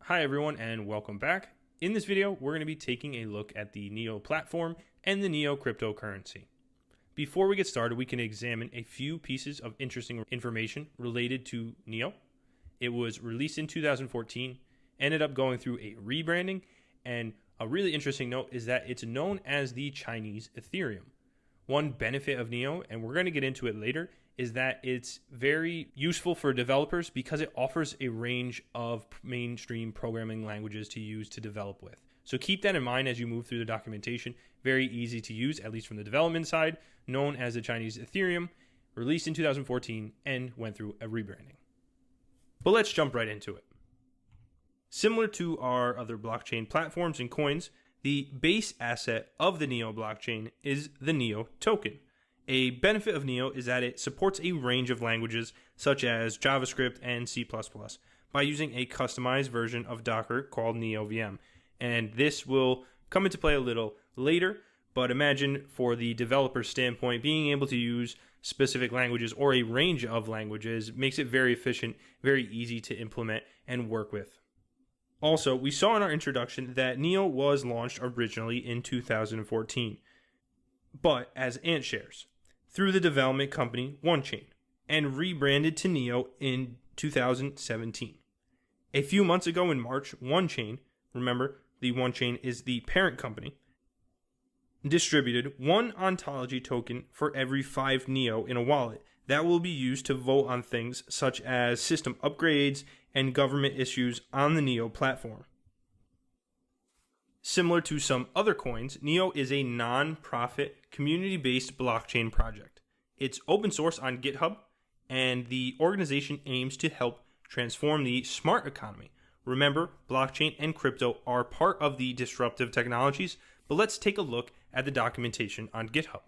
Hi everyone and welcome back. In this video, we're going to be taking a look at the NEO platform and the NEO cryptocurrency. Before we get started, we can examine a few pieces of interesting information related to NEO. It was released in 2014, ended up going through a rebranding, and a really interesting note is that it's known as the Chinese Ethereum. One benefit of NEO, and we're going to get into it later, is that it's very useful for developers because it offers a range of mainstream programming languages to use to develop with. So keep that in mind as you move through the documentation. Very easy to use, at least from the development side, known as the Chinese Ethereum, released in 2014 and went through a rebranding. But let's jump right into it. Similar to our other blockchain platforms and coins, the base asset of the NEO blockchain is the NEO token. A benefit of NEO is that it supports a range of languages such as JavaScript and C++ by using a customized version of Docker called NEO VM. And this will come into play a little later, but imagine for the developer standpoint, being able to use specific languages or a range of languages makes it very efficient, very easy to implement and work with. Also, we saw in our introduction that NEO was launched originally in 2014, but as Ant shares through the development company OneChain and rebranded to NEO in 2017. A few months ago in March, OneChain, remember the OneChain is the parent company, distributed one ontology token for every 5 NEO in a wallet that will be used to vote on things such as system upgrades and government issues on the NEO platform. Similar to some other coins, NEO is a non-profit, community-based blockchain project. It's open source on GitHub, and the organization aims to help transform the smart economy. Remember, blockchain and crypto are part of the disruptive technologies, but let's take a look at the documentation on GitHub.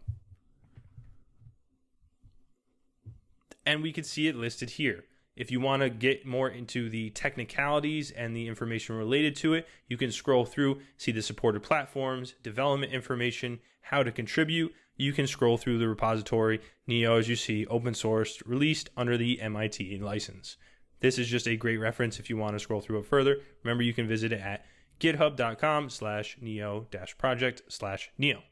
And we can see it listed here. If you want to get more into the technicalities and the information related to it, you can scroll through, see the supported platforms, development information, how to contribute. You can scroll through the repository. NEO, as you see, open sourced, released under the MIT license. This is just a great reference if you want to scroll through it further. Remember, you can visit it at github.com/neo-project/neo.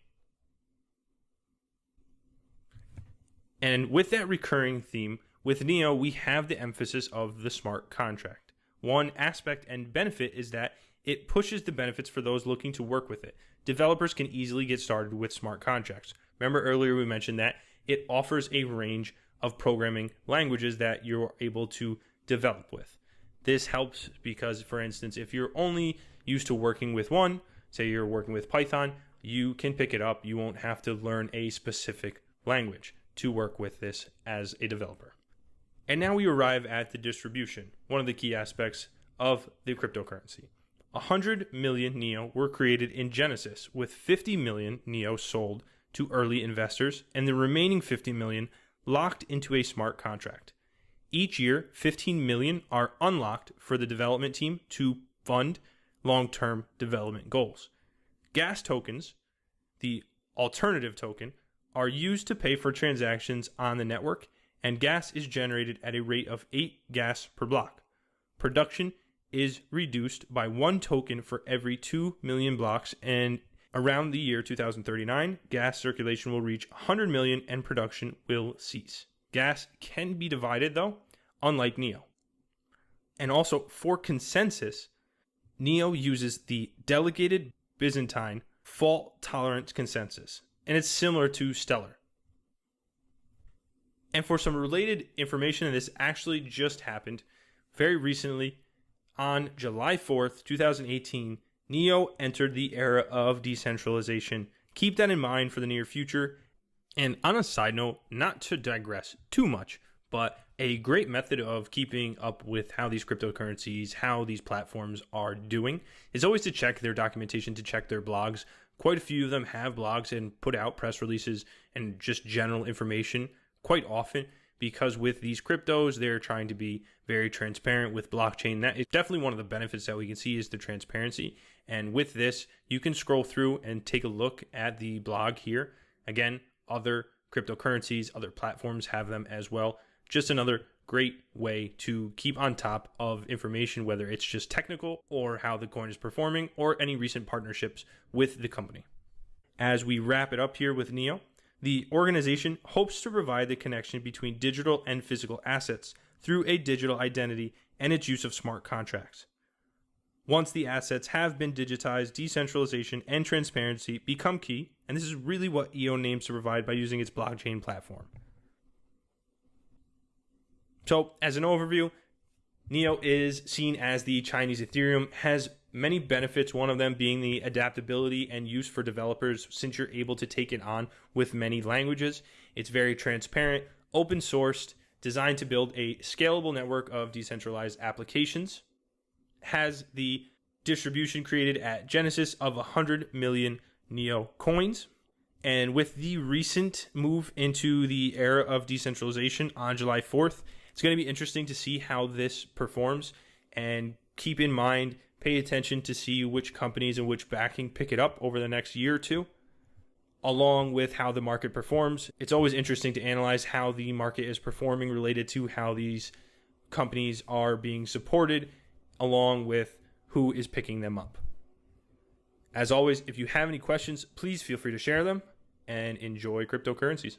And with that recurring theme, with NEO, we have the emphasis of the smart contract. One aspect and benefit is that it pushes the benefits for those looking to work with it. Developers can easily get started with smart contracts. Remember earlier we mentioned that it offers a range of programming languages that you're able to develop with. This helps because, for instance, if you're only used to working with one, say you're working with Python, you can pick it up. You won't have to learn a specific language to work with this as a developer. And now we arrive at the distribution, one of the key aspects of the cryptocurrency. 100 million NEO were created in Genesis, with 50 million NEO sold to early investors and the remaining 50 million locked into a smart contract. Each year, 15 million are unlocked for the development team to fund long-term development goals. Gas tokens, the alternative token, are used to pay for transactions on the network, and gas is generated at a rate of 8 gas per block. Production is reduced by 1 token for every 2 million blocks, and around the year 2039, gas circulation will reach 100 million and production will cease. Gas can be divided though, unlike NEO. And also for consensus, NEO uses the delegated Byzantine fault-tolerant consensus, and it's similar to Stellar. And for some related information, and this actually just happened very recently, on July 4th, 2018, NEO entered the era of decentralization. Keep that in mind for the near future. And on a side note, not to digress too much, but a great method of keeping up with how these cryptocurrencies, how these platforms are doing, is always to check their documentation, to check their blogs. Quite a few of them have blogs and put out press releases and just general information quite often, because with these cryptos, they're trying to be very transparent with blockchain. That is definitely one of the benefits that we can see is the transparency. And with this, you can scroll through and take a look at the blog here. Again, other cryptocurrencies, other platforms have them as well. Just another great way to keep on top of information, whether it's just technical or how the coin is performing or any recent partnerships with the company. As we wrap it up here with NEO, the organization hopes to provide the connection between digital and physical assets through a digital identity and its use of smart contracts. Once the assets have been digitized, decentralization and transparency become key, and this is really what EO aims to provide by using its blockchain platform. So, as an overview, NEO is seen as the Chinese Ethereum, has many benefits, one of them being the adaptability and use for developers since you're able to take it on with many languages. It's very transparent, open sourced, designed to build a scalable network of decentralized applications. Has the distribution created at Genesis of 100 million NEO coins. And with the recent move into the era of decentralization on July 4th, it's going to be interesting to see how this performs, and keep in mind, pay attention to see which companies and which backing pick it up over the next year or two, along with how the market performs. It's always interesting to analyze how the market is performing related to how these companies are being supported, along with who is picking them up. As always, if you have any questions, please feel free to share them, and enjoy cryptocurrencies.